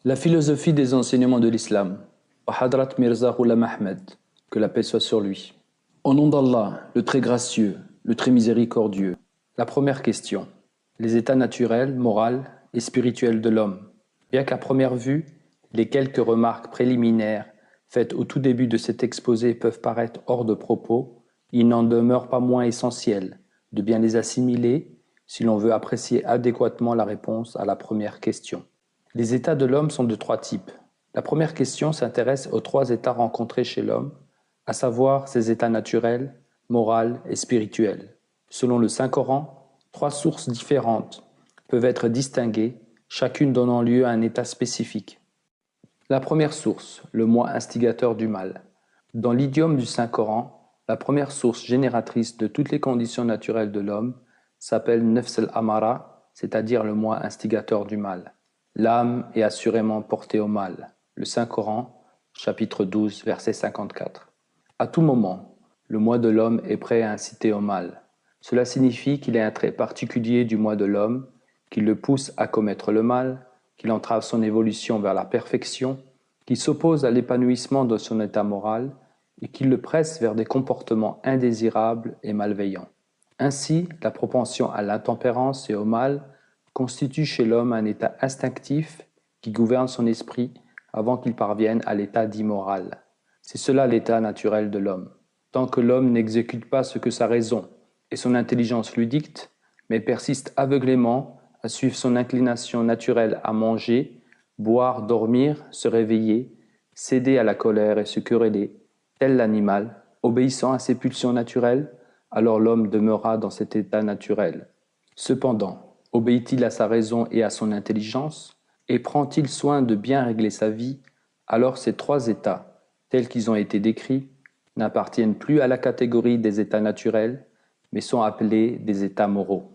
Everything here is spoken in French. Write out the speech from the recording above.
La philosophie des enseignements de l'islam. Hadrat Mirza Ghulam Ahmed, que la paix soit sur lui. Au nom d'Allah, le très gracieux, le très miséricordieux. La première question. Les états naturels, moraux et spirituels de l'homme. Bien qu'à première vue, les quelques remarques préliminaires faites au tout début de cet exposé peuvent paraître hors de propos, il n'en demeure pas moins essentiel de bien les assimiler si l'on veut apprécier adéquatement la réponse à la première question. Les états de l'homme sont de trois types. La première question s'intéresse aux trois états rencontrés chez l'homme, à savoir ses états naturels, moraux et spirituels. Selon le Saint-Coran, trois sources différentes peuvent être distinguées, chacune donnant lieu à un état spécifique. La première source, le moi instigateur du mal. Dans l'idiome du Saint-Coran, la première source génératrice de toutes les conditions naturelles de l'homme s'appelle Nafs al-Amara, c'est-à-dire le moi instigateur du mal. L'âme est assurément portée au mal. Le Saint-Coran, chapitre 12, verset 54. À tout moment, le moi de l'homme est prêt à inciter au mal. Cela signifie qu'il est un trait particulier du moi de l'homme, qui le pousse à commettre le mal, qu'il entrave son évolution vers la perfection, qui s'oppose à l'épanouissement de son état moral et qui le presse vers des comportements indésirables et malveillants. Ainsi, la propension à l'intempérance et au mal constitue chez l'homme un état instinctif qui gouverne son esprit avant qu'il parvienne à l'état d'immoral. C'est cela l'état naturel de l'homme. Tant que l'homme n'exécute pas ce que sa raison et son intelligence lui dictent, mais persiste aveuglément à suivre son inclination naturelle à manger, boire, dormir, se réveiller, céder à la colère et se quereller, tel l'animal, obéissant à ses pulsions naturelles, alors l'homme demeurera dans cet état naturel. Cependant, obéit-il à sa raison et à son intelligence, et prend-il soin de bien régler sa vie, alors ces trois états, tels qu'ils ont été décrits, n'appartiennent plus à la catégorie des états naturels, mais sont appelés des états moraux.